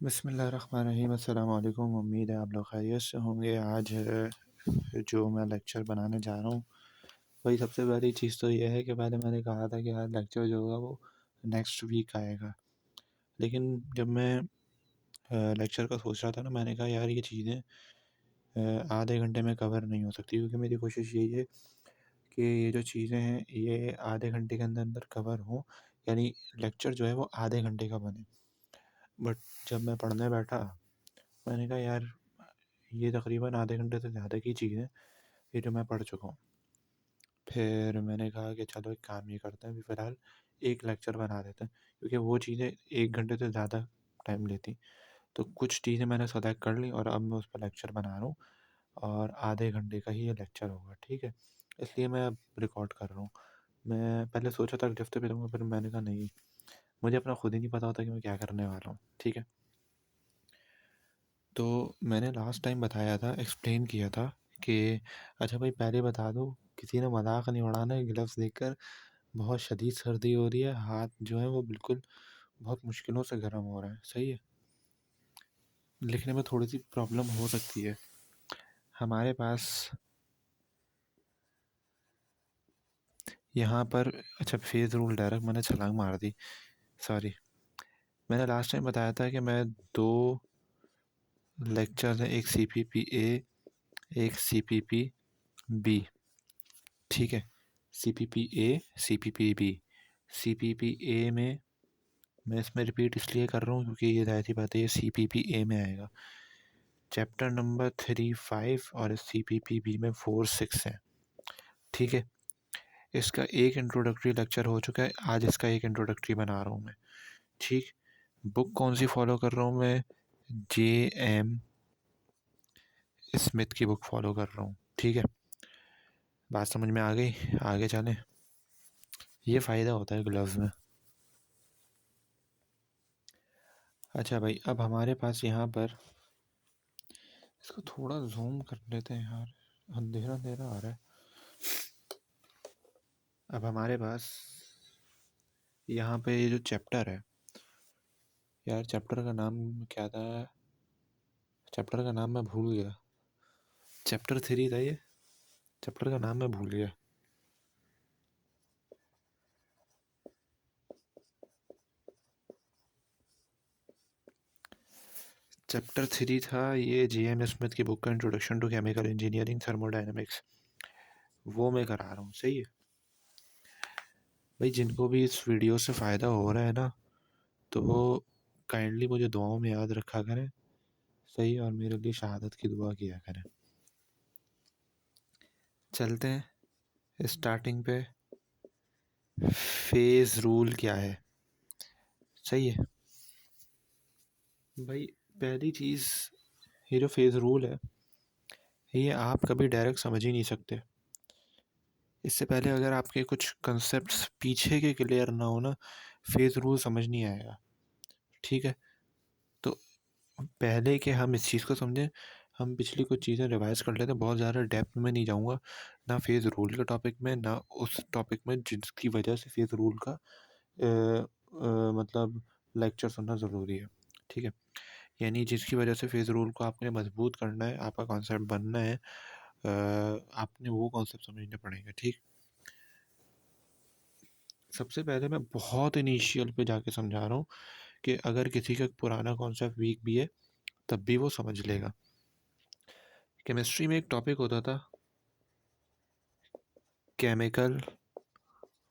बिस्मिल्लाहिर्रहमानिर्रहीम। अस्सलाम वालेकुम। उम्मीद है आप लोग खैरियत से होंगे। आज जो मैं लेक्चर बनाने जा रहा हूँ, वही सबसे पहली चीज़ तो ये है कि पहले मैंने कहा था कि यार लेक्चर जो होगा वो नेक्स्ट वीक आएगा। लेकिन जब मैं लेक्चर का सोच रहा था ना, मैंने कहा यार ये चीज़ें आधे घंटे में कवर नहीं हो सकती, क्योंकि मेरी कोशिश यही है कि ये जो चीज़ें हैं ये आधे घंटे के अंदर अंदर कवर हों, यानी लेक्चर जो है वो आधे घंटे का बने। बट जब मैं पढ़ने बैठा, मैंने कहा यार ये तकरीबन आधे घंटे से ज़्यादा की चीज़ है, ये जो मैं पढ़ चुका हूँ। फिर मैंने कहा कि चलो एक काम ये करते हैं, अभी फ़िलहाल एक लेक्चर बना देते हैं, क्योंकि वो चीज़ें 1 घंटे से ज़्यादा टाइम लेती। तो कुछ चीज़ें मैंने सेलेक्ट कर ली और अब मैं उस पे लेक्चर बना रहा हूँ, और आधे घंटे का ही ये लेक्चर होगा, ठीक है? इसलिए मैं अब रिकॉर्ड कर रहा हूँ। मैं पहले सोचा था अगले हफ़्ते पे दूँगा, फिर मैंने कहा नहीं, मुझे अपना खुद ही नहीं पता होता कि मैं क्या करने वाला हूँ, ठीक है? तो मैंने लास्ट टाइम बताया था, एक्सप्लेन किया था कि अच्छा भाई पहले बता दूँ, किसी ने मज़ाक नहीं उड़ाना है ग्लव्स देखकर। बहुत शदीद सर्दी हो रही है, हाथ जो है वो बिल्कुल बहुत मुश्किलों से गर्म हो रहा है, सही है? लिखने में थोड़ी-सी प्रॉब्लम हो सकती है। हमारे पास यहाँ पर अच्छा फेज़ रूल डायरेक्ट मैंने छलाँग मार दी, सॉरी। मैंने लास्ट टाइम बताया था कि मैं 2 लेक्चर हैं, एक सीपीपी ए, एक सीपीपी बी, ठीक है? सीपीपी ए, सीपीपी बी। सीपीपी ए में मैं इसमें रिपीट इसलिए कर रहा हूँ क्योंकि ये ज़ाहिर-सी बात है, ये सीपीपी ए में आएगा। चैप्टर नंबर 3 5 और सीपीपी बी में 4 6 है, ठीक है? इसका एक इंट्रोडक्टरी लेक्चर हो चुका है, आज इसका एक इंट्रोडक्टरी बना रहा हूँ मैं, ठीक? बुक कौन-सी फ़ॉलो कर रहा हूँ मैं? जेएम स्मिथ की बुक फ़ॉलो कर रहा हूँ, ठीक है? बात समझ में आ गई? आगे चलें? ये फ़ायदा होता है ग्लव्स में। अच्छा भाई, अब हमारे पास यहाँ पर इसको थोड़ा ज़ूम कर लेते हैं यार, अंधेरा-अंधेरा आ रहा है। अब हमारे पास यहाँ पे ये जो चैप्टर है, यार चैप्टर का नाम क्या था? चैप्टर का नाम मैं भूल गया। चैप्टर 3 था ये? चैप्टर का नाम मैं भूल गया। चैप्टर 3 था ये, जेएम स्मिथ की बुक का introduction to chemical engineering thermodynamics, वो मैं करा रहा हूँ, सही है? भाई जिनको भी इस वीडियो से फ़ायदा हो रहा है ना, तो वो काइंडली मुझे दुआओं में याद रखा करें, सही? और मेरे लिए शहादत की दुआ किया करें। चलते हैं स्टार्टिंग पे। फेज़ रूल क्या है? सही है? भाई पहली चीज़, ये जो फेज़ रूल है, ये आप कभी डायरेक्ट समझ ही नहीं सकते। इससे पहले अगर आपके कुछ कंसेप्ट्स पीछे के क्लियर ना हो ना, फेज़ रूल समझ नहीं आएगा, ठीक है? तो पहले कि हम इस चीज़ को समझें, हम पिछली कुछ चीज़ें रिवाइज़ कर लेते हैं। बहुत ज़्यादा डेप्थ में नहीं जाऊँगा, ना फेज़ रूल के टॉपिक में, ना उस टॉपिक में जिसकी वजह से फेज़ रूल का मतलब लेक्चर सुनना ज़रूरी है, ठीक है? यानी जिसकी वजह से फेज़ रूल को आपने मजबूत करना है, आपका कॉन्सेप्ट बनना है, आपने वो कॉन्सेप्ट समझने पड़ेंगे, ठीक? सबसे पहले मैं बहुत इनिशियल पे जाके समझा रहा हूँ कि अगर किसी का पुराना कॉन्सेप्ट वीक भी है, तब भी वो समझ लेगा। केमिस्ट्री में एक टॉपिक होता था, केमिकल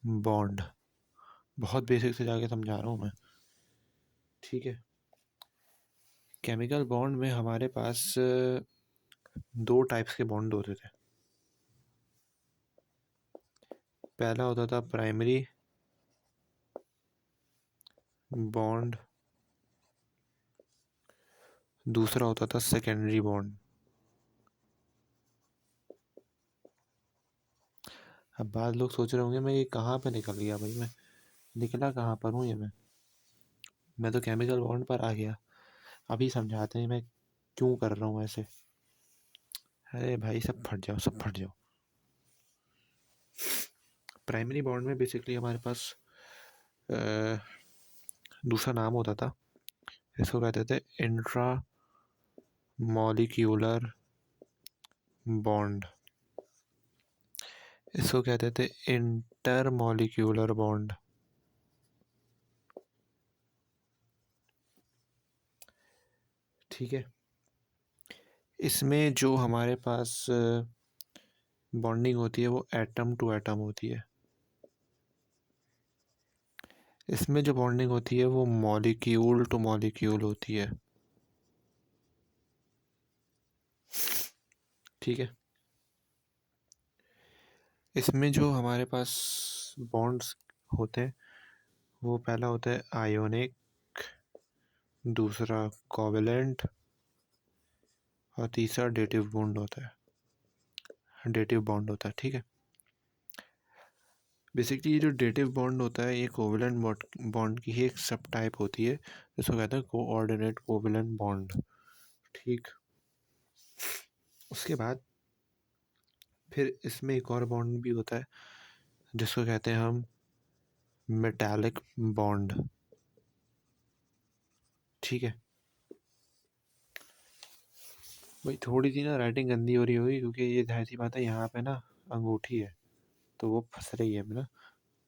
बॉन्ड। बहुत बेसिक से जाके समझा रहा हूँ मैं, ठीक है? केमिकल बॉन्ड में हमारे पास 2 टाइप्स के बॉन्ड होते थे। पहला होता था प्राइमरी बॉन्ड, दूसरा होता था सेकेंडरी बॉन्ड। अब बाद लोग सोच रहे होंगे मैं ये कहाँ पे निकल गया भाई, मैं निकला कहाँ पर हूँ ये मैं तो केमिकल बॉन्ड पर आ गया। अभी समझाते हैं मैं क्यों कर रहा हूँ ऐसे। अरे भाई सब फट जाओ, सब फट जाओ। प्राइमरी बॉन्ड में बेसिकली हमारे पास अ, दूसरा नाम होता था इसको कहते थे इंट्रा मॉलिक्यूलर बॉन्ड, इसको कहते थे इंटर मॉलिक्यूलर बॉन्ड। ठीक है, इसमें जो हमारे पास बॉन्डिंग होती है वो एटम टू एटम होती है। इसमें जो बॉन्डिंग होती है वो मॉलिक्यूल टू मॉलिक्यूल होती है। ठीक है, इसमें जो हमारे पास बॉन्ड्स होते हैं वो पहला होता है आयोनिक, दूसरा कोवेलेंट और तीसरा डेटिव बॉन्ड होता है, डेटिव बॉन्ड होता है। ठीक है, बेसिकली ये जो डेटिव बॉन्ड होता है ये कोवेलेंट बॉन्ड की ही एक सब टाइप होती है, जिसको कहते हैं कोऑर्डिनेट कोवेलेंट बॉन्ड। ठीक, उसके बाद फिर इसमें एक और बॉन्ड भी होता है जिसको कहते हैं हम मेटालिक बॉन्ड। ठीक है, भाई थोड़ी सी ना राइटिंग गंदी हो रही होगी क्योंकि ये जाहिर सी बात है यहाँ पे ना अंगूठी है तो वो फंस रही है ना,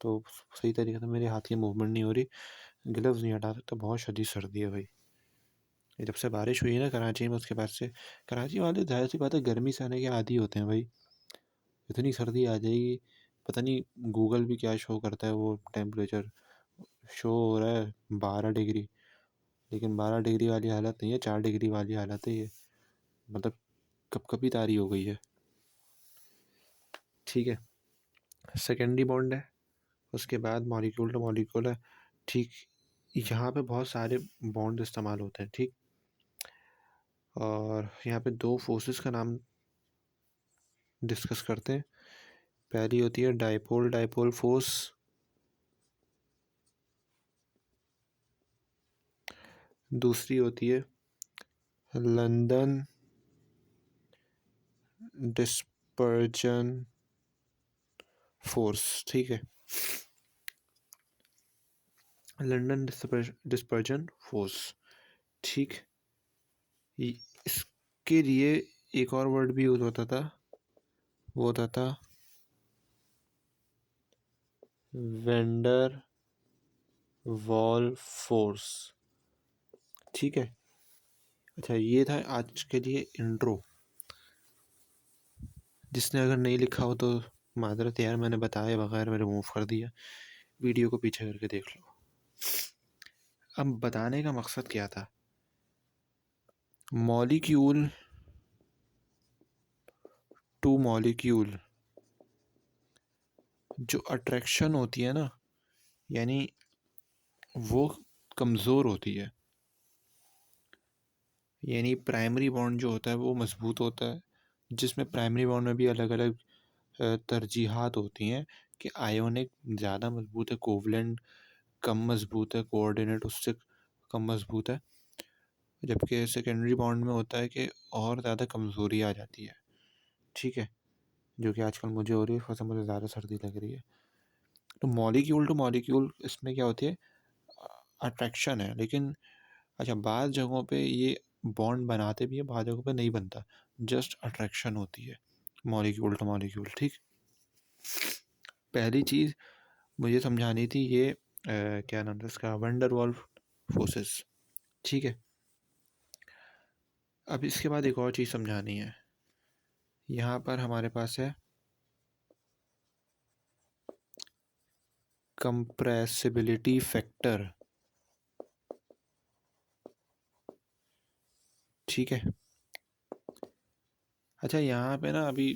तो सही तरीके से मेरे हाथ की मूवमेंट नहीं हो रही, ग्लव्स नहीं हटा सकता, बहुत शदीद सर्दी है भाई। ये जब से बारिश हुई है ना कराची में उसके बाद से, कराची वाले जाहिर सी बात है गर्मी से आने के आदी होते हैं भाई। इतनी सर्दी आ जाएगी, पता नहीं गूगल भी क्या शो करता है, वो टेम्परेचर शो हो रहा है 12 डिग्री, लेकिन 12 डिग्री वाली हालत नहीं है, 4 डिग्री वाली हालत है ये, मतलब कपकपी तारी हो गई है। ठीक है, सेकेंडरी बॉन्ड है, उसके बाद मॉलिक्यूल टू मॉलिक्यूल है। ठीक, यहाँ पे बहुत सारे बॉन्ड इस्तेमाल होते हैं। ठीक, और यहाँ पे दो फोर्सेस का नाम डिस्कस करते हैं। पहली होती है डाइपोल डाइपोल फोर्स, दूसरी होती है लंदन डिस्पर्जन फोर्स। ठीक है, लंदन डिस्पर्जन फोर्स। ठीक, इसके लिए एक और वर्ड भी यूज होता था, वो होता था वेंडर वॉल फोर्स। ठीक है, अच्छा ये था आज के लिए इंट्रो। जिसने अगर नहीं लिखा हो तो माजरत यार, मैंने बताए बगैर मेरे रिमूव कर दिया, वीडियो को पीछे करके देख लो। अब बताने का मकसद क्या था, मॉलिक्यूल टू मॉलिक्यूल जो अट्रैक्शन होती है ना, यानी वो कमज़ोर होती है, यानी प्राइमरी बॉन्ड जो होता है वो मजबूत होता है, जिसमें प्राइमरी बॉन्ड में भी अलग अलग तरजीहात होती हैं कि आयोनिक ज़्यादा मजबूत है, कोवलेंट कम मजबूत है, कोऑर्डिनेट उससे कम मजबूत है, जबकि सेकेंडरी बॉन्ड में होता है कि और ज़्यादा कमज़ोरी आ जाती है। ठीक है, जो कि आजकल मुझे हो रही है, उससे मुझे ज़्यादा सर्दी लग रही है। तो मॉलिक्यूल टू मॉलिक्यूल इसमें क्या होती है, अट्रैक्शन है, लेकिन अच्छा बाद जगहों पे ये बॉन्ड बनाते भी है, बाद जगहों पे नहीं बनता, जस्ट अट्रैक्शन होती है मॉलिक्यूल टू मॉलिक्यूल। ठीक, पहली चीज़ मुझे समझानी थी ये क्या नाम था इसका, वंडर वॉल फोर्सेस। ठीक है, अब इसके बाद एक और चीज़ समझानी है। यहाँ पर हमारे पास है कंप्रेसिबिलिटी फैक्टर। ठीक है, अच्छा यहाँ पे ना अभी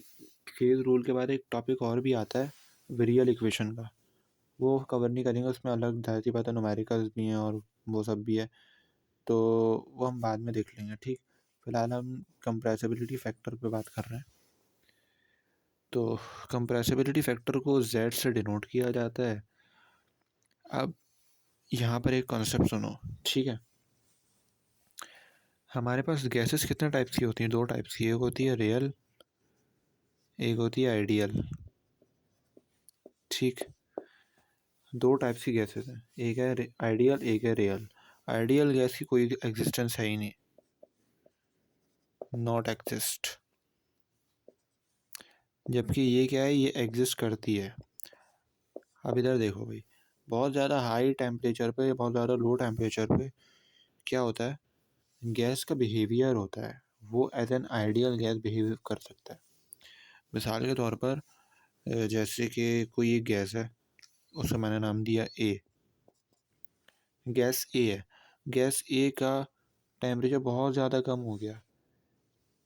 फेज रूल के बाद एक टॉपिक और भी आता है विरियल इक्वेशन का, वो कवर नहीं करेंगे, उसमें अलग जाहिर सी बात है न्यूमेरिकल्स भी हैं और वो सब भी है, तो वो हम बाद में देख लेंगे। ठीक, फिलहाल हम कंप्रेसिबिलिटी फैक्टर पे बात कर रहे हैं। तो कंप्रेसिबिलिटी फैक्टर को Z से डिनोट किया जाता है। अब यहाँ पर एक कॉन्सेप्ट सुनो। ठीक है, हमारे पास गैसेस कितने टाइप्स की होती हैं, दो टाइप्स की, एक होती है रियल, एक होती है आइडियल। ठीक, दो टाइप्स की गैसेस हैं, एक है आइडियल, एक है रियल। आइडियल गैस की कोई एग्जिस्टेंस है ही नहीं, नॉट एग्जिस्ट। जबकि ये क्या है, ये एग्जिस्ट करती है। अब इधर देखो भाई, बहुत ज़्यादा हाई टेम्परेचर पे, बहुत ज़्यादा लो टेम्परेचर पे क्या होता है, गैस का बिहेवियर होता है, वो as an ideal gas behave कर सकता है। मिसाल के तौर पर जैसे कि कोई एक गैस है, उसका मैंने नाम दिया ए, गैस ए है। गैस ए का टेम्परेचर बहुत ज़्यादा कम हो गया,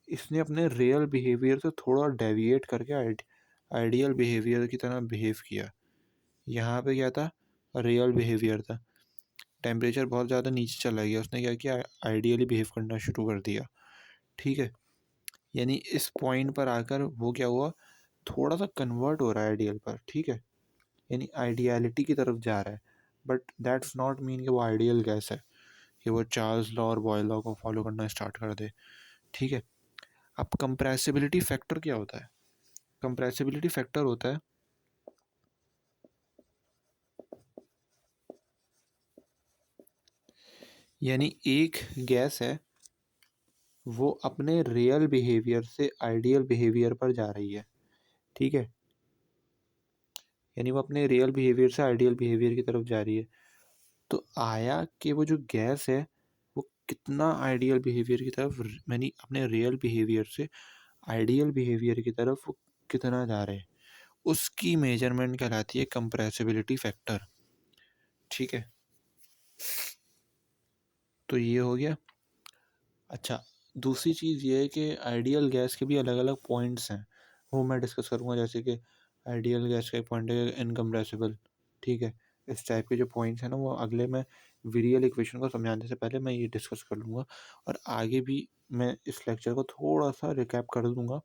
इसने अपने रियल बिहेवियर से थोड़ा डेविएट करके आइडियल बिहेवियर की तरह बिहेव किया। यहाँ पे क्या था, रियल बिहेवियर था। टेम्परेचर बहुत ज़्यादा नीचे चला गया, उसने क्या किया, आइडियली बिहेव करना शुरू कर दिया। ठीक है, यानी इस पॉइंट पर आकर वो क्या हुआ, थोड़ा सा कन्वर्ट हो रहा है आइडियल पर। ठीक है, यानी आइडियलिटी की तरफ जा रहा है, बट दैट्स नॉट मीन कि वो आइडियल गैस है, कि वो चार्ल्स लॉ और बॉयल लॉ को फॉलो करना स्टार्ट कर दे। ठीक है, अब कंप्रेसिबिलिटी फैक्टर क्या होता है, कंप्रेसिबिलिटी फैक्टर होता है यानी एक गैस है, वो अपने रियल बिहेवियर से आइडियल बिहेवियर पर जा रही है। ठीक है, यानी वो अपने रियल बिहेवियर से आइडियल बिहेवियर की तरफ जा रही है। तो आया कि वो जो गैस है, वो कितना आइडियल बिहेवियर की तरफ, यानी अपने रियल बिहेवियर से आइडियल बिहेवियर की तरफ वो कितना जा रहे हैं, उसकी मेजरमेंट कहलाती है कंप्रेसिबिलिटी फैक्टर। ठीक है, तो ये हो गया। अच्छा, दूसरी चीज़ ये है कि आइडियल गैस के भी अलग अलग पॉइंट्स हैं, वो मैं डिस्कस करूँगा। जैसे कि आइडियल गैस का एक पॉइंट है इनकम्प्रेसिबल। ठीक है, इस टाइप के जो पॉइंट्स हैं ना, वो अगले में विरियल इक्वेशन को समझाने से पहले मैं ये डिस्कस कर लूँगा, और आगे भी मैं इस लेक्चर को थोड़ा सा रिकैप कर दूँगा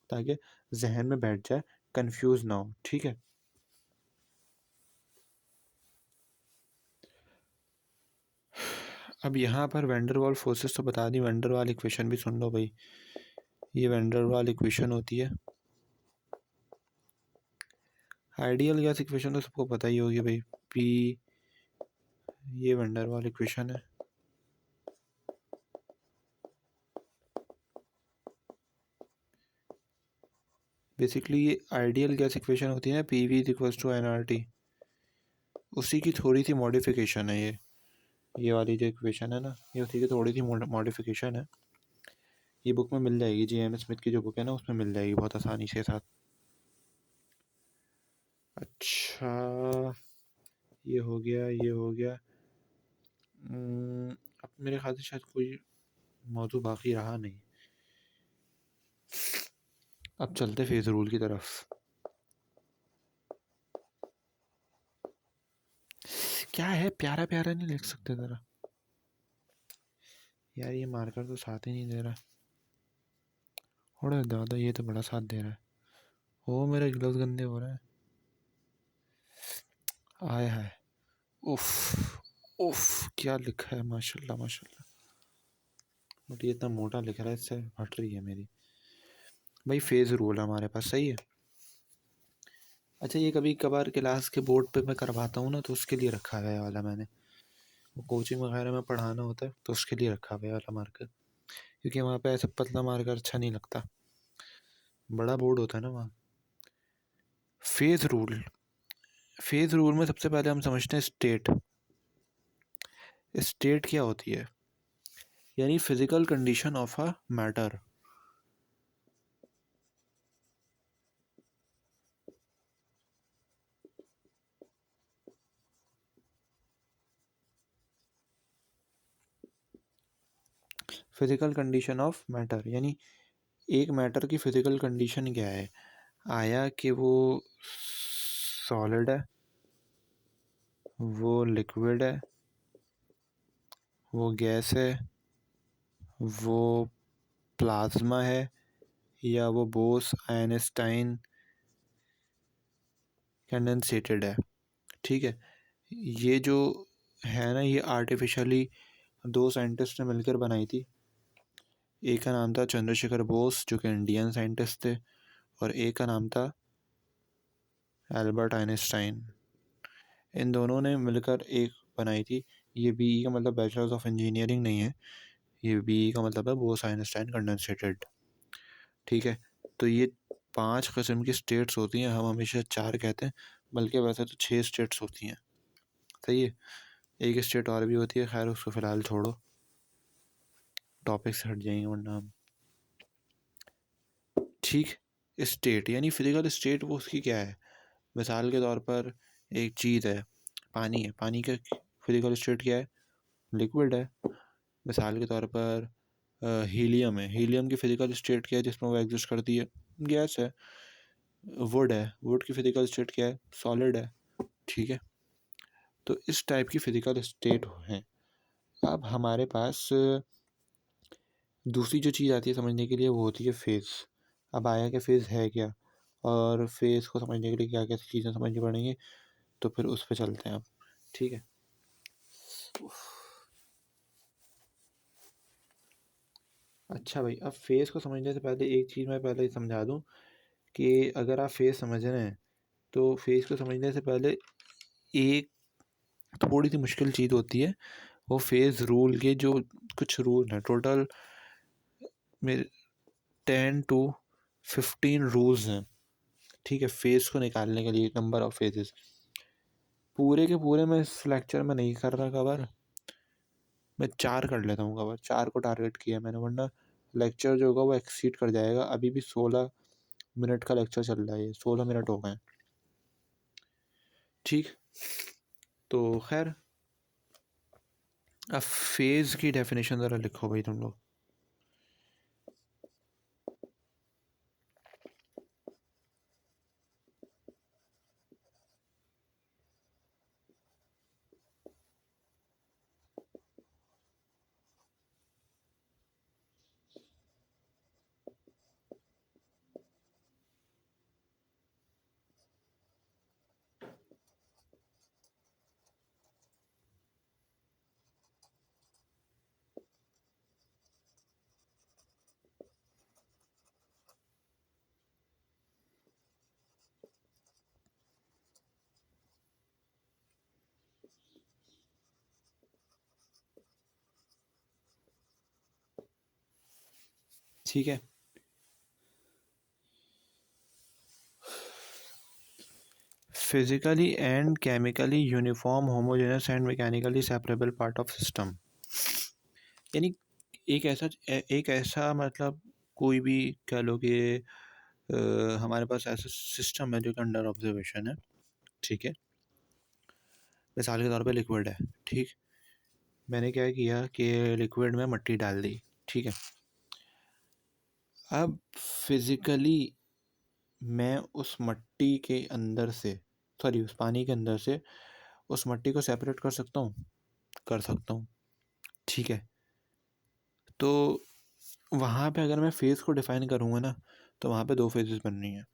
ताकि जहन में बैठ जाए, कंफ्यूज ना हो। ठीक है, अब यहाँ पर वैंडरवाल फोर्सेस तो बता दी, वैंडरवाल इक्वेशन भी सुन लो भाई। ये वैंडरवाल इक्वेशन होती है, आइडियल गैस इक्वेशन तो सबको पता ही होगी भाई, पी, ये वैंडरवाल इक्वेशन है। बेसिकली ये आइडियल गैस इक्वेशन होती है ना, P V is equals to n R T, उसी की थोड़ी सी मॉडिफिकेशन है ये वाली जो इक्वेशन है ना, ये उसी की थोड़ी सी मॉडिफिकेशन है। ये बुक में मिल जाएगी, जी एम स्मिथ की जो बुक है ना, उसमें मिल जाएगी बहुत आसानी से साथ। अच्छा, ये हो गया, ये हो गया। अब मेरे ख्याल से शायद कोई मौजू बाकी रहा नहीं। अब चलते फेज रूल की तरफ। क्या है, प्यारा प्यारा नहीं लिख सकते ज़रा यार, ये मार्कर तो साथ ही नहीं दे रहा। अरे दादा, ये तो बड़ा साथ दे रहा है। ओ मेरे ग्लव्स गंदे हो रहे हैं, आय हाय, उफ उफ, क्या लिखा है, माशाल्लाह माशाल्लाह। बट ये इतना मोटा लिख रहा है, इससे फट रही है मेरी। भाई फेज रूल हमारे पास, सही है। अच्छा, ये कभी कभार क्लास के बोर्ड पे मैं करवाता हूँ ना, तो उसके लिए रखा है वाला मैंने, वो कोचिंग वगैरह में पढ़ाना होता है तो उसके लिए रखा हुआ है वाला मार्कर, क्योंकि वहाँ पे ऐसा पतला मार्कर अच्छा नहीं लगता, बड़ा बोर्ड होता है ना वहाँ। फेज रूल, फेज रूल में सबसे पहले हम समझते हैं स्टेट। स्टेट क्या होती है, यानी physical condition of a matter. Physical condition of matter, यानी एक मैटर की फिजिकल कंडीशन क्या है, आया कि वो सॉलिड है, वो लिक्विड है, वो गैस है, वो प्लाज्मा है, या वो बोस आइंस्टाइन कंडेंसेटेड है। ठीक है, ये जो है ना, ये आर्टिफिशियली दो साइंटिस्ट ने मिलकर बनाई थी। एक का नाम था चंद्रशेखर बोस, जो कि इंडियन साइंटिस्ट थे, और एक का नाम था एल्बर्ट आइंस्टाइन। इन दोनों ने मिलकर एक बनाई थी ये BE का मतलब बैचलर्स ऑफ इंजीनियरिंग नहीं है, ये BE का मतलब है बोस-आइंस्टाइन कंडेंसेटेड। ठीक है, तो ये 5 किस्म की स्टेट्स होती हैं, हम हमेशा 4 कहते हैं, बल्कि वैसे तो 6 स्टेट्स होती हैं। सही है, एक स्टेट और भी होती है, खैर उसको फ़िलहाल छोड़ो, टॉपिक से हट जाएंगे वरना हम। ठीक, स्टेट यानी फिजिकल स्टेट वो उसकी क्या है। मिसाल के तौर पर एक चीज़ है, पानी है, पानी का फिजिकल स्टेट क्या है, लिक्विड है। मिसाल के तौर पर हीलियम है, हीलियम की फिजिकल स्टेट क्या है जिसमें वो एग्जिस्ट करती है, गैस है। वुड है, वुड की फिजिकल स्टेट क्या है, सॉलिड है। ठीक है, तो इस टाइप की फिजिकल स्टेट हैं। अब हमारे पास दूसरी जो चीज़ आती है समझने के लिए वो होती है फेज़। अब आया कि फेज़ है क्या, और फेज़ को समझने के लिए क्या क्या चीज़ें समझनी पड़ेंगी, तो फिर उस पर चलते हैं अब। ठीक है, अच्छा भाई, अब फेज़ को समझने से पहले एक चीज़ मैं पहले ही समझा दूँ कि अगर आप फेज़ समझ रहे हैं तो फेज़ को समझने से पहले एक थोड़ी सी मुश्किल चीज़ होती है, वो फेज़ रूल के जो कुछ रूल हैं, टोटल मेरे 10 to 15 रूल्स हैं। ठीक है, फेज़ को निकालने के लिए, नंबर ऑफ फेजेस पूरे के पूरे मैं इस लेक्चर में नहीं कर रहा कवर, मैं 4 कर लेता हूँ कवर, 4 को टारगेट किया मैंने, वरना लेक्चर जो होगा वो एक्सीड कर जाएगा। अभी भी 16 मिनट का लेक्चर चल रहा है, ये 16 मिनट हो गए। ठीक, तो खैर अब फेज़ की डेफिनेशन ज़रा लिखो भाई तुम लोग। ठीक है, physically and chemically uniform homogeneous and mechanically separable part of system, यानी एक ऐसा मतलब कोई भी कह लो कि हमारे पास ऐसा सिस्टम है जो कि अंडर ऑब्जर्वेशन है। ठीक है, मिसाल के तौर पे लिक्विड है। ठीक, मैंने क्या किया कि लिक्विड में मिट्टी डाल दी। ठीक है, अब फिज़िकली मैं उस मिट्टी के अंदर से, सॉरी उस पानी के अंदर से उस मिट्टी को सेपरेट कर सकता हूँ, कर सकता हूँ। ठीक है, तो वहाँ पे अगर मैं फेज़ को डिफ़ाइन करूँगा ना, तो वहाँ पे 2 फेजेस बन रही हैं,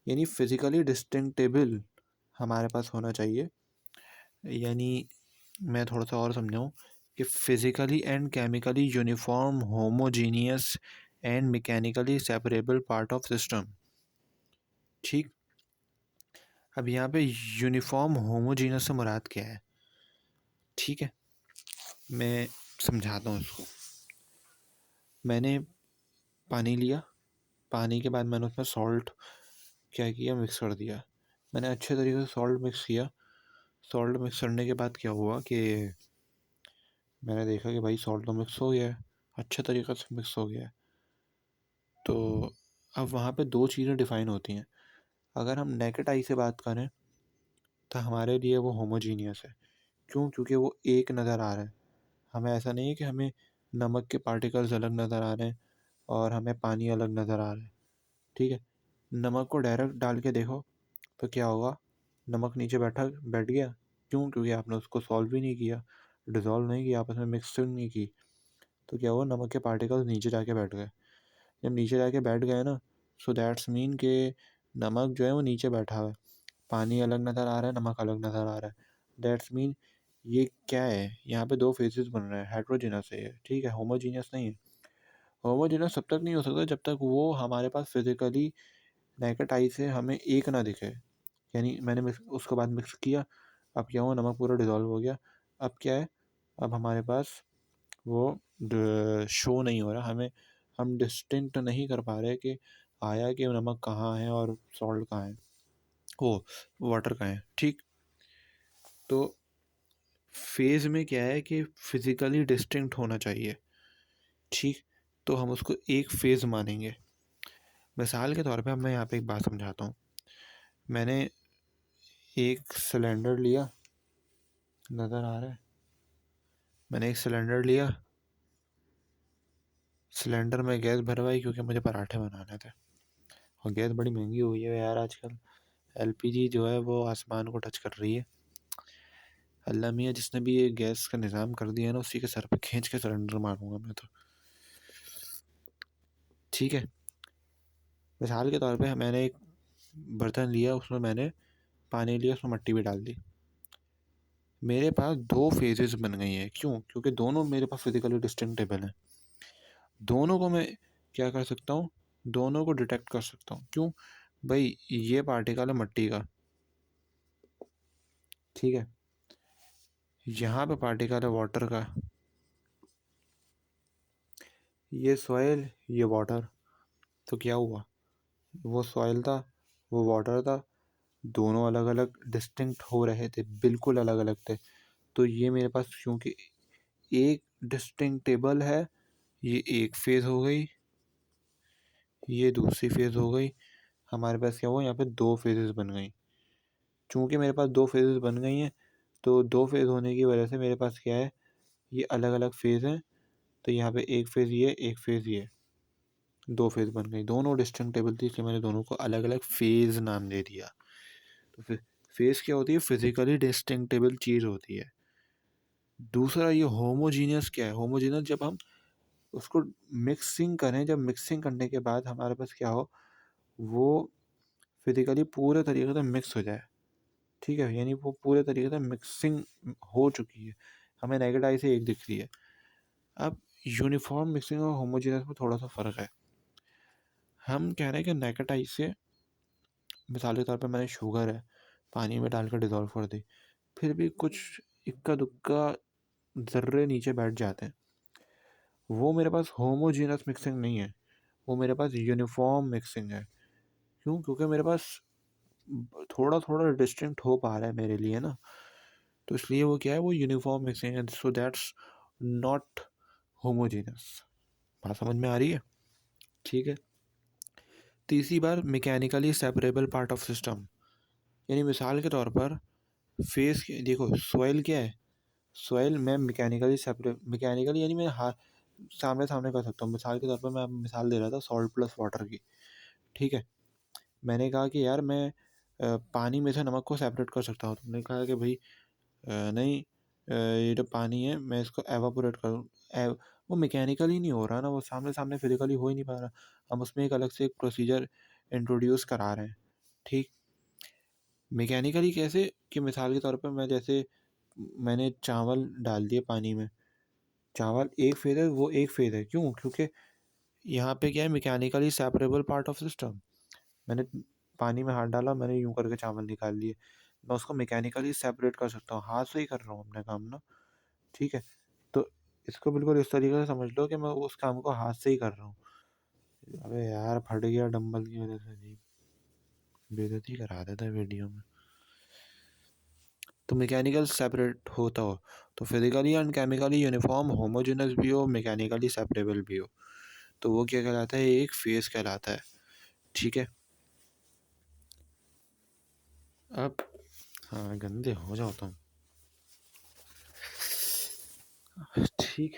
यानी फिज़िकली डिस्टिंक्टेबल हमारे पास होना चाहिए। यानी मैं थोड़ा सा और समझाऊँ कि physically and chemically uniform homogeneous and mechanically separable part of system. ठीक, अब यहाँ पे यूनिफॉर्म होमोजीनियस से मुराद क्या है। ठीक है, मैं समझाता हूँ इसको। मैंने पानी लिया, पानी के बाद मैंने उसमें सॉल्ट क्या किया, मिक्स कर दिया। मैंने अच्छे तरीके से सॉल्ट मिक्स किया। सॉल्ट मिक्स करने के बाद क्या हुआ कि मैंने देखा कि भाई सॉल्ट तो मिक्स हो गया है, अच्छे तरीके से मिक्स हो गया है। तो अब वहाँ पे 2 चीज़ें डिफ़ाइन होती हैं। अगर हम नेकेड आई से बात करें तो हमारे लिए वो होमोजीनियस है। क्यों? क्योंकि वो एक नज़र आ रहा है। हमें ऐसा नहीं है कि हमें नमक के पार्टिकल्स अलग नज़र आ रहे हैं और हमें पानी अलग नज़र आ रहा है। ठीक है, नमक को डायरेक्ट डाल के देखो तो क्या होगा, नमक नीचे बैठ गया। क्यों? क्योंकि आपने उसको सॉल्व भी नहीं किया, डिज़ोल्व नहीं किया, आपस में मिक्सिंग नहीं की। तो क्या हुआ, नमक के पार्टिकल्स नीचे जाके बैठ गए। जब नीचे जाके बैठ गए ना, सो दैट्स मीन के नमक जो है वो नीचे बैठा हुआ है, पानी अलग नज़र आ रहा है, नमक अलग नज़र आ रहा है। दैट्स मीन ये क्या है, यहाँ पे 2 फेजेस बन रहे हैं, हेटेरोजेनस है ये। ठीक है, होमोजीनियस नहीं है। होमोजीनियस तब तक नहीं हो सकता जब तक वो हमारे पास फिजिकली नेकेड आई से हमें एक ना दिखे। यानी मैंने मिक्स उसके बाद मिक्स किया, अब क्या हुआ, नमक पूरा डिज़ोल्व हो गया। अब क्या है, अब हमारे पास वो शो नहीं हो रहा, हम डिस्टिंक्ट नहीं कर पा रहे कि आया कि नमक कहाँ है और सॉल्ट कहाँ है, वो वाटर कहाँ है। ठीक, तो फेज़ में क्या है कि फिज़िकली डिस्टिंक्ट होना चाहिए। ठीक, तो हम उसको एक फेज़ मानेंगे। मिसाल के तौर पे अब मैं यहाँ पे एक बात समझाता हूँ। मैंने एक सिलेंडर लिया, नज़र आ रहा है, मैंने एक सिलेंडर लिया, सिलेंडर में गैस भरवाई क्योंकि मुझे पराठे बनाने थे, और गैस बड़ी महंगी हुई है यार आजकल। एलपीजी जो है वो आसमान को टच कर रही है। अल्लाह मियाँ जिसने भी ये गैस का निज़ाम कर दिया है ना, उसी के सर पे खींच के सिलेंडर मारूंगा मैं तो। ठीक है, मिसाल के तौर पे मैंने एक बर्तन लिया, उसमें मैंने पानी लिया, उसमें मिट्टी भी डाल दी। मेरे पास दो फेजेस बन गई हैं। क्यों? क्योंकि दोनों मेरे पास फिजिकली डिस्टिंक्टेबल हैं। दोनों को मैं क्या कर सकता हूँ, दोनों को डिटेक्ट कर सकता हूँ। क्यों भाई, ये पार्टिकल है मिट्टी का, ठीक है, यहाँ पे पार्टिकल है वाटर का, ये सॉइल, ये वाटर। तो क्या हुआ, वो सॉइल था, वो वाटर था, दोनों अलग अलग डिस्टिंक्ट हो रहे थे, बिल्कुल अलग अलग थे। तो ये मेरे पास क्योंकि एक डिस्टिंक्टेबल है, ये एक फेज हो गई, ये दूसरी फेज हो गई। हमारे पास क्या हुआ, यहाँ पे दो फेजेस बन गई। चूंकि मेरे पास दो फेजेस बन गई हैं, तो दो फेज होने की वजह से मेरे पास क्या है, ये अलग अलग फेज हैं। तो यहाँ पे एक फेज ये, एक फेज ये, दो फेज बन गई, दोनों डिस्टिंक्टेबल थी, इसलिए मैंने दोनों को अलग अलग फेज नाम दे दिया। तो फिर फेज क्या होती है, फिजिकली डिस्टिंक्टेबल चीज़ होती है। दूसरा ये होमोजीनियस क्या है, होमोजीनियस जब हम उसको मिक्सिंग करें, जब मिक्सिंग करने के बाद हमारे पास क्या हो, वो फिजिकली पूरे तरीके से मिक्स हो जाए। ठीक है, यानी वो पूरे तरीके से मिक्सिंग हो चुकी है, हमें नेकेड आई से एक दिख रही है। अब यूनिफॉर्म मिक्सिंग और होमोजीनियस में थोड़ा सा फ़र्क है। हम कह रहे हैं कि नेकेड आई से, मिसाल के तौर पे मैंने शुगर है, पानी में डालकर डिज़ोल्व कर दी, फिर भी कुछ इक्का दुक्का ज़र्रे नीचे बैठ जाते हैं, वो मेरे पास होमोजीनियस मिक्सिंग नहीं है, वो मेरे पास यूनिफॉर्म मिक्सिंग है। क्यों? क्योंकि मेरे पास थोड़ा थोड़ा डिस्टिंक्ट हो पा रहा है मेरे लिए ना, तो इसलिए वो क्या है, वो यूनिफॉर्म मिक्सिंग है, सो दैट्स नॉट होमोजीनियस। बात समझ में आ रही है? ठीक है, तीसरी बार mechanically separable part of system, यानी मिसाल के तौर पर फेस, देखो सॉइल क्या है, सॉइल मैं मैकेनिकली सेपरेट, मैकेनिकली यानी मैं हाथ सामने सामने कर सकता हूँ। मिसाल के तौर पर मैं मिसाल दे रहा था सॉल्ट प्लस वाटर की। ठीक है, मैंने कहा कि यार मैं पानी में से नमक को सेपरेट कर सकता हूँ। तुमने कहा कि भाई नहीं, ये जो पानी है मैं इसको एवापोरेट करूँ, वो मैकेनिकली नहीं हो रहा ना, वो सामने सामने फिजिकली हो ही नहीं पा रहा। हम उसमें एक अलग से एक प्रोसीजर इंट्रोड्यूस करा रहे हैं। ठीक, मैकेनिकली कैसे, कि मिसाल के तौर पर मैं जैसे मैंने चावल डाल दिए पानी में, चावल एक फेज़ है, वो एक फेज़ है। क्यों? क्योंकि यहाँ पे क्या है, mechanically separable part of system. मैंने पानी में हाथ डाला, मैंने यूँ करके चावल निकाल लिए, मैं उसको मैकेनिकली सेपरेट कर सकता हूँ, हाथ से ही कर रहा हूँ अपने काम ना। ठीक है, तो इसको बिल्कुल इस तरीके से समझ लो कि मैं उस काम को हाथ से ही कर रहा हूँ। अबे यार फट गया डंबल की वजह से, जी बेइज्जती करा देता है वीडियो में। तो मैकेनिकल सेपरेट होता हो तो physically and chemically uniform homogeneous भी हो, मैकेनिकली सेपरेबल भी हो, तो वो क्या कहलाता है, एक फेज कहलाता है। ठीक है, अब हाँ गंदे हो जाओ तुम। ठीक,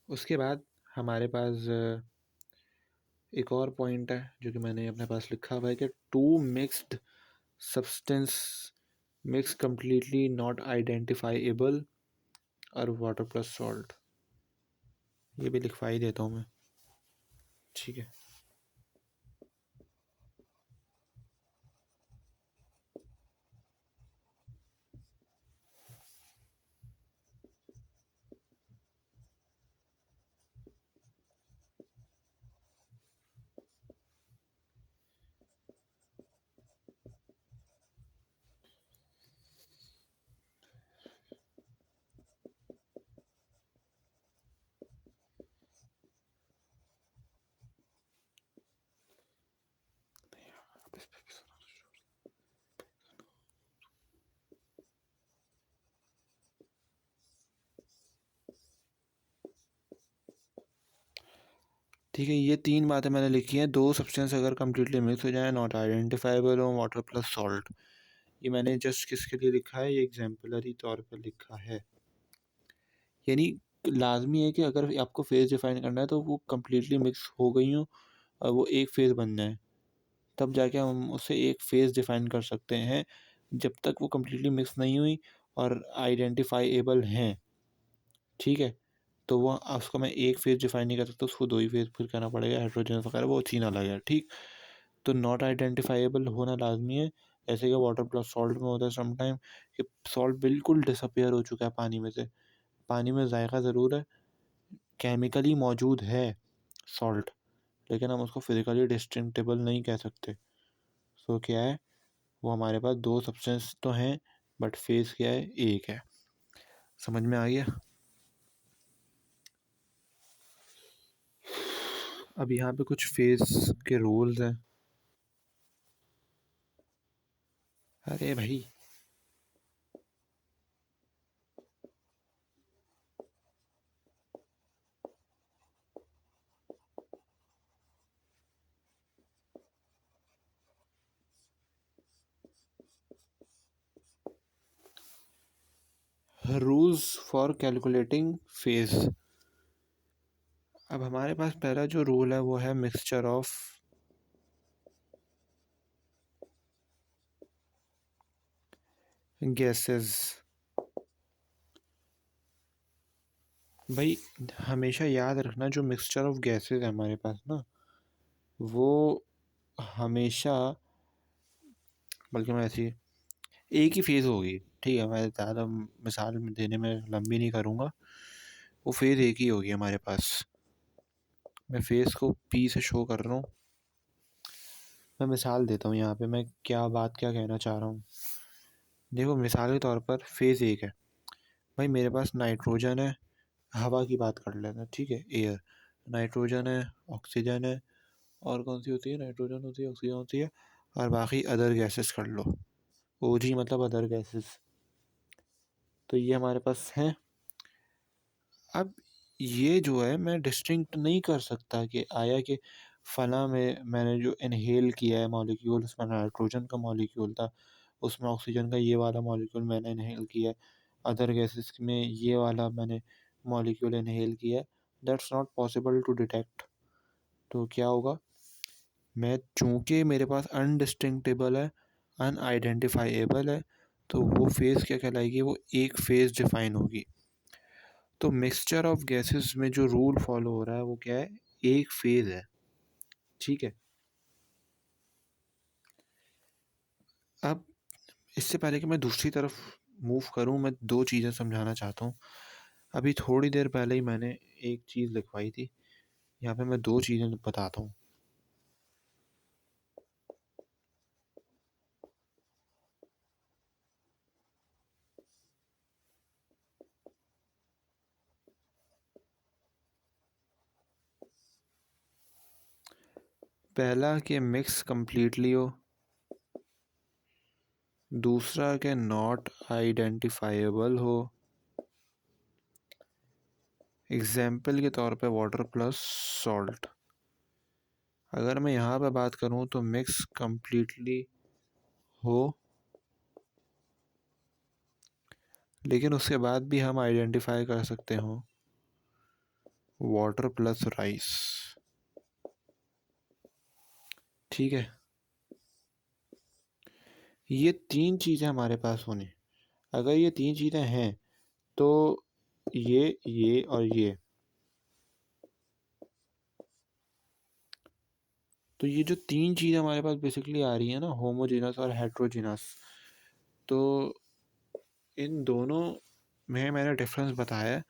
उसके बाद हमारे पास एक और पॉइंट है जो कि मैंने अपने पास लिखा हुआ है कि two mixed substance mix completely not identifiable और वाटर प्लस सॉल्ट, ये भी लिखवा ही देता हूँ मैं। ठीक है, ठीक है, ये 3 बातें मैंने लिखी हैं। 2 सब्सटेंस अगर कम्प्लीटली मिक्स हो जाए, नॉट आइडेंटिफाइबल हो, वाटर प्लस सॉल्ट। ये मैंने जस्ट किसके लिए लिखा है, ये एग्जाम्पलरी तौर पर लिखा है। यानी लाजमी है कि अगर आपको फेज़ डिफाइन करना है तो वो कम्प्लीटली मिक्स हो गई हों और वो एक फेज़ बन जाए, तब जाके हम उसे एक फेज़ डिफाइन कर सकते हैं। जब तक वो कम्प्लीटली मिक्स नहीं हुई और आइडेंटिफाइएबल हैं, ठीक है? तो वो उसको मैं एक फेज़ डिफाइन नहीं कर सकता, उसको 2 ही फेज़ फिर करना पड़ेगा, हेटेरोजेनस वगैरह वो सीन अलग है, ठीक? तो नॉट आइडेंटिफाइएबल होना लाज़मी है। जैसे कि वाटर प्लस सॉल्ट में होता है समटाइम कि सॉल्ट बिल्कुल डिसअपीयर हो चुका है पानी में से। पानी में जायका ज़रूर है, केमिकली मौजूद है सॉल्ट, लेकिन हम उसको फिज़िकली डिस्टिंक्टिबल नहीं कह सकते। सो क्या है, वो हमारे पास 2 सब्सटेंस तो हैं, बट फेज़ क्या है, एक है। समझ में आ गया? अब यहाँ पे कुछ फेज़ के रूल्स हैं। अरे भाई! Rules for calculating phase. अब हमारे पास पहला जो रूल है वो है मिक्सचर ऑफ गैसेस। भाई हमेशा याद रखना, जो मिक्सचर ऑफ गैसेस है हमारे पास ना, वो हमेशा, बल्कि मैं ऐसी एक ही फेज़ होगी, ठीक है? मैं ज़्यादा मिसाल देने में लंबी नहीं करूँगा, वो फेज़ एक ही होगी हमारे पास। मैं फेज़ को पी से शो कर रहा हूँ। मैं मिसाल देता हूँ यहाँ पे, मैं क्या कहना चाह रहा हूँ। देखो मिसाल के तौर पर फेज़ एक है। भाई मेरे पास नाइट्रोजन है, हवा की बात कर लेते हैं, ठीक है? एयर, नाइट्रोजन है, ऑक्सीजन है, और कौन सी होती है? नाइट्रोजन होती है, ऑक्सीजन होती है, और बाकी अदर गैसेस कर लो। ओजी मतलब अदर गैसेस। तो ये हमारे पास हैं। अब ये जो है मैं डिस्टिंक्ट नहीं कर सकता कि आया कि फ़लाँ में मैंने जो इन्हेल किया है मॉलिक्यूल, उसमें नाइट्रोजन का मॉलिक्यूल था, उसमें ऑक्सीजन का ये वाला मॉलिक्यूल मैंने इन्हेल किया है, अदर गैसेस में ये वाला मैंने मॉलिक्यूल इन्हेल किया है। That's not possible to detect. तो क्या होगा, मैं चूँकि मेरे पास अनडिस्टिंक्टेबल है, अनआइडेंटिफाइएबल है, तो वो फ़ेज़ क्या कहलाएगी, वो एक फ़ेज़ डिफ़ाइन होगी। तो मिक्सचर ऑफ गैसेस में जो रूल फॉलो हो रहा है वो क्या है, एक फेज़ है, ठीक है? अब इससे पहले कि मैं दूसरी तरफ मूव करूँ, मैं 2 चीज़ें समझाना चाहता हूँ। अभी थोड़ी देर पहले ही मैंने एक चीज़ लिखवाई थी, यहाँ पे मैं 2 चीज़ें बताता हूँ। पहला कि मिक्स कंप्लीटली हो, दूसरा कि नॉट आइडेंटिफाइएबल हो। एग्ज़ाम्पल के तौर पे वाटर प्लस सॉल्ट। अगर मैं यहाँ पे बात करूँ तो मिक्स कंप्लीटली हो, लेकिन उसके बाद भी हम आइडेंटिफाई कर सकते हो वाटर प्लस राइस, ठीक है? ये 3 चीज़ें हमारे पास होनी। अगर ये 3 चीज़ें हैं तो ये और ये, तो ये जो 3 चीज़ें हमारे पास बेसिकली आ रही हैं ना, होमोजेनस और हेटेरोजेनस, तो इन दोनों में मैंने डिफरेंस बताया है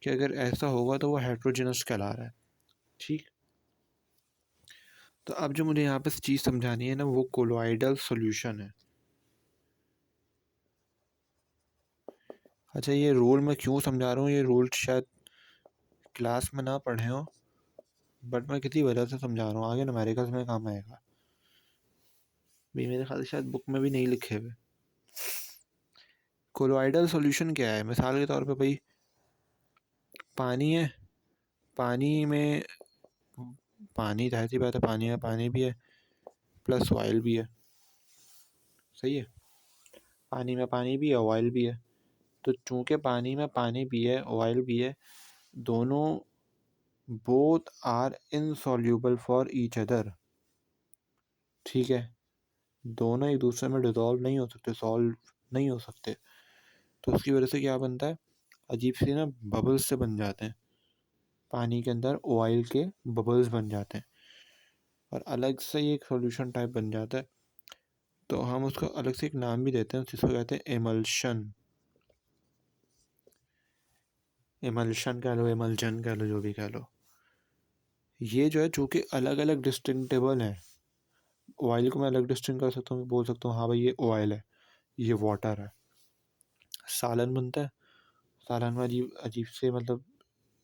कि अगर ऐसा होगा तो वो हेटेरोजेनस कहला रहा है, ठीक? तो अब जो मुझे यहाँ पे चीज़ समझानी है ना, वो कोलोइडल सॉल्यूशन है। अच्छा, ये रूल मैं क्यों समझा रहा हूँ, ये रूल शायद क्लास में ना पढ़े हो, बट मैं किसी वजह से समझा रहा हूँ, आगे न्यूमेरिकल्स में काम आएगा। भी मेरे ख्याल से शायद बुक में भी नहीं लिखे हुए। कोलोइडल सॉल्यूशन क्या है? मिसाल के तौर पे भाई पानी है, पानी में पानी, जाहिर सी बात है, पानी भी है प्लस ऑयल भी है, सही है। पानी में पानी भी है, ऑयल भी है। तो चूंकि पानी में पानी भी है, ऑयल भी है, दोनों both are insoluble for each other, ठीक है। दोनों एक दूसरे में डिजॉल्व नहीं हो सकते, सॉल्व नहीं हो सकते। तो उसकी वजह से क्या बनता है, अजीब सी ना बबल्स से बन जाते हैं, पानी के अंदर ऑयल के बबल्स बन जाते हैं और अलग से ही एक सॉल्यूशन टाइप बन जाता है। तो हम उसको अलग से एक नाम भी देते हैं, जिसको कहते हैं एमल्शन। एमल्शन कह लो, एमल्जन कह लो, जो भी कह लो। ये जो है चूँकि अलग अलग डिस्टिंक्टेबल है, ऑयल को मैं अलग डिस्टिंग कर सकता हूँ, बोल सकता हूँ हाँ भाई ये ऑयल है, ये वाटर है। सालन बनता है, सालन में अजीब अजीब से मतलब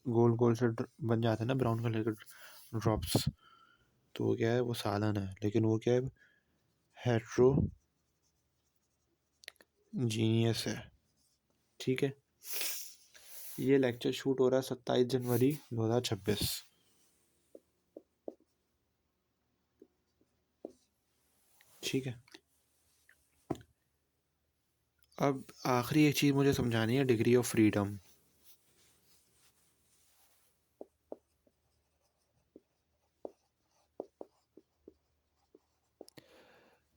गोल गोल से बन जाते हैं ना ब्राउन कलर के ड्रॉप्स, तो वो क्या है, वो सालन है। लेकिन वो क्या है, हेट्रोजीनियस है, ठीक है। ये लेक्चर शूट हो रहा है 27 जनवरी 2026, ठीक है। अब आखिरी एक चीज़ मुझे समझानी है, डिग्री ऑफ फ्रीडम।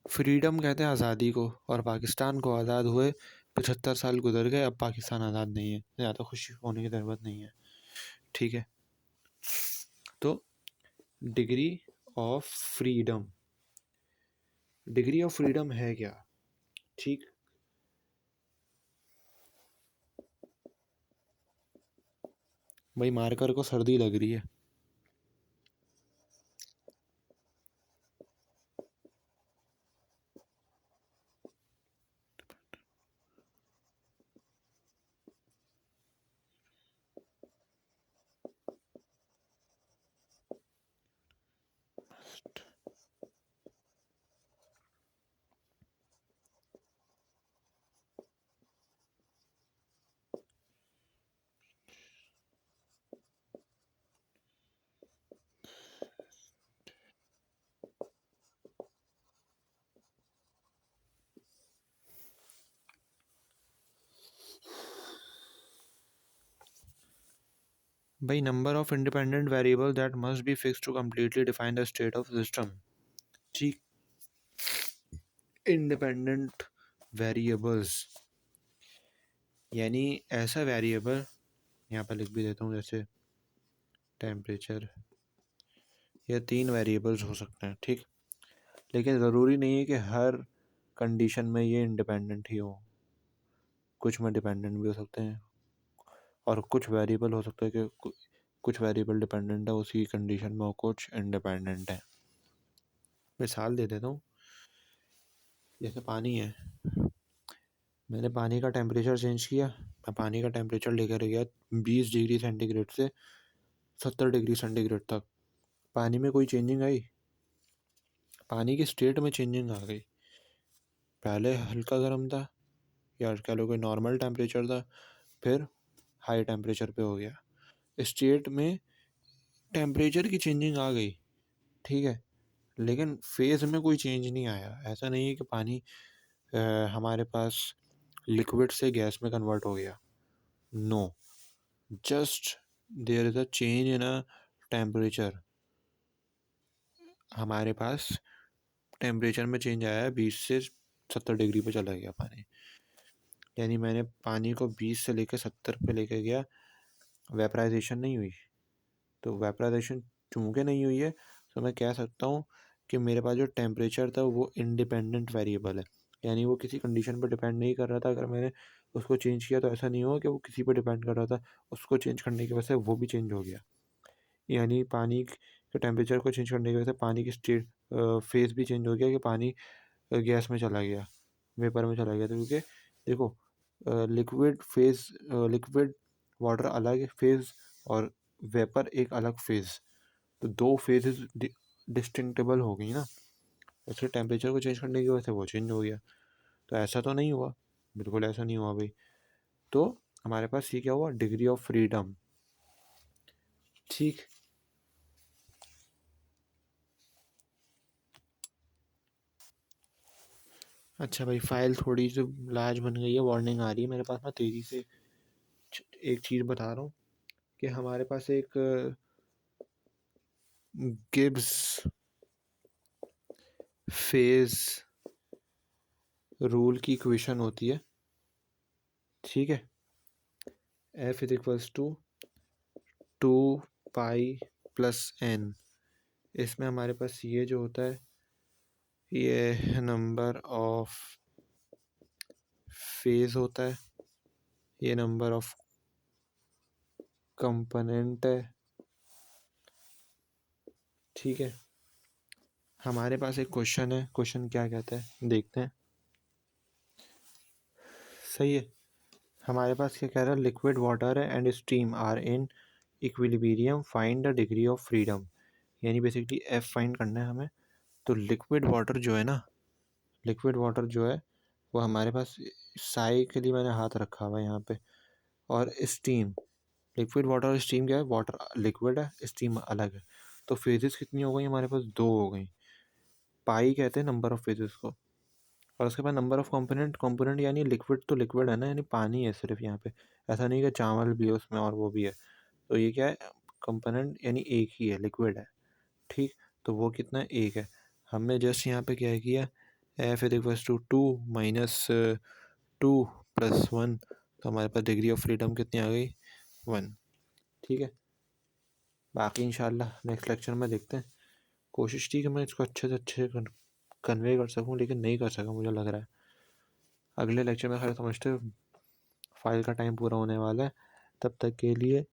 फ्रीडम कहते हैं आज़ादी को, और पाकिस्तान को आज़ाद हुए 75 साल गुजर गए, अब पाकिस्तान आज़ाद नहीं है, ज़्यादा खुशी होने की ज़रूरत नहीं है, ठीक है। तो degree of freedom, degree of freedom है क्या, ठीक। भाई मार्कर को सर्दी लग रही है, भाई number of independent variable that must be fix to completely define the state of system, ठीक। इंडिपेंडेंट वेरिएबल्स यानी ऐसा वेरिएबल, यहाँ पर लिख भी देता हूँ, जैसे टेम्परेचर, या 3 वेरिएबल्स हो सकते हैं, ठीक। लेकिन ज़रूरी नहीं है कि हर कंडीशन में ये इंडिपेंडेंट ही हो, कुछ में डिपेंडेंट भी हो सकते हैं, और कुछ वेरिएबल हो सकता है कि कुछ वेरिएबल डिपेंडेंट है उसी कंडीशन में, और कुछ इंडिपेंडेंट है। मिसाल दे देता हूँ, जैसे पानी है, मैंने पानी का टेम्परेचर चेंज किया, मैं पानी का टेम्परेचर लेकर गया 20 डिग्री सेंटीग्रेड से 70 डिग्री सेंटीग्रेड तक, पानी में कोई चेंजिंग आई, पानी की स्टेट में चेंजिंग आ गई। पहले हल्का गर्म था, या कह लो कोई नॉर्मल टेम्परेचर था, फिर हाई टेम्परेचर पे हो गया, स्टेट में टेम्परेचर की चेंजिंग आ गई, ठीक है। लेकिन फेज़ में कोई चेंज नहीं आया। ऐसा नहीं है कि पानी हमारे पास लिक्विड से गैस में कन्वर्ट हो गया, no, just there is a change in a temperature. हमारे पास टेम्परेचर में चेंज आया है, 20 से 70 डिग्री पे चला गया पानी, यानी मैंने पानी को 20 से लेकर 70 पे लेकर गया, वेपराइजेशन नहीं हुई। तो वेपराइजेशन चूँकि नहीं हुई है, तो मैं कह सकता हूँ कि मेरे पास जो टेम्परेचर था वो इंडिपेंडेंट वेरिएबल है, यानी वो किसी कंडीशन पर डिपेंड नहीं कर रहा था। अगर मैंने उसको चेंज किया तो ऐसा नहीं हुआ कि वो किसी पर डिपेंड कर रहा था, उसको चेंज करने की वजह से वो भी चेंज हो गया। यानी पानी के टेम्परेचर को चेंज करने की वजह से पानी की स्टेट फेज़ भी चेंज हो गया, कि पानी गैस में चला गया, वेपर में चला गया। तो क्योंकि देखो, लिक्विड फेज़, लिक्विड वाटर अलग फेज़, और वेपर एक अलग फेज़, तो 2 फेजेस डिस्टिंक्टेबल हो गई ना, इसलिए टेम्परेचर को चेंज करने की वजह से वो चेंज हो गया। तो ऐसा तो नहीं हुआ, बिल्कुल ऐसा नहीं हुआ भाई। तो हमारे पास ये क्या हुआ, डिग्री ऑफ फ्रीडम, ठीक। अच्छा भाई, फाइल थोड़ी सी लार्ज बन गई है, वार्निंग आ रही है मेरे पास। मैं तेज़ी से एक चीज़ बता रहा हूँ कि हमारे पास एक गिब्स फेज रूल की इक्वेशन होती है, ठीक है। F is equals to 2 pi plus n। इसमें हमारे पास ये जो होता है, ये नंबर ऑफ फेज होता है, ये नंबर ऑफ कंपोनेंट है, ठीक है। हमारे पास एक क्वेश्चन है, क्वेश्चन क्या कहता है देखते हैं। सही है, हमारे पास क्या कह रहा है, liquid water and steam are in equilibrium, find the degree of freedom. यानी बेसिकली एफ फाइंड करना है हमें। तो लिक्विड वाटर जो है ना, लिक्विड वाटर जो है वो हमारे पास, साई के लिए मैंने हाथ रखा हुआ है यहाँ पे, और स्टीम। लिक्विड वाटर और स्टीम क्या है, वाटर लिक्विड है, स्टीम अलग है। तो फेजेस कितनी हो गई हमारे पास, 2 हो गई। पाई कहते हैं नंबर ऑफ फेजेस को। और उसके बाद नंबर ऑफ कंपोनेंट, कंपोनेंट यानी लिक्विड तो लिक्विड है ना, यानी पानी है सिर्फ यहाँ पे। ऐसा नहीं कि चावल भी है उसमें और वो भी है। तो ये क्या है, कंपोनेंट यानी एक ही है, लिक्विड है, ठीक। तो वो कितना है, एक है। हमने जस्ट यहाँ पे क्या किया, एफ इज इक्वल्स टू 2 - 2 + 1। तो हमारे पास डिग्री ऑफ फ्रीडम कितनी आ गई, 1, ठीक है। बाकी इंशाल्लाह नेक्स्ट लेक्चर में देखते हैं। कोशिश थी कि मैं इसको अच्छे से अच्छे कन्वे कर सकूं, लेकिन नहीं कर सका मुझे लग रहा है। अगले लेक्चर में खैर समझते फाइल का टाइम पूरा होने वाला है। तब तक के लिए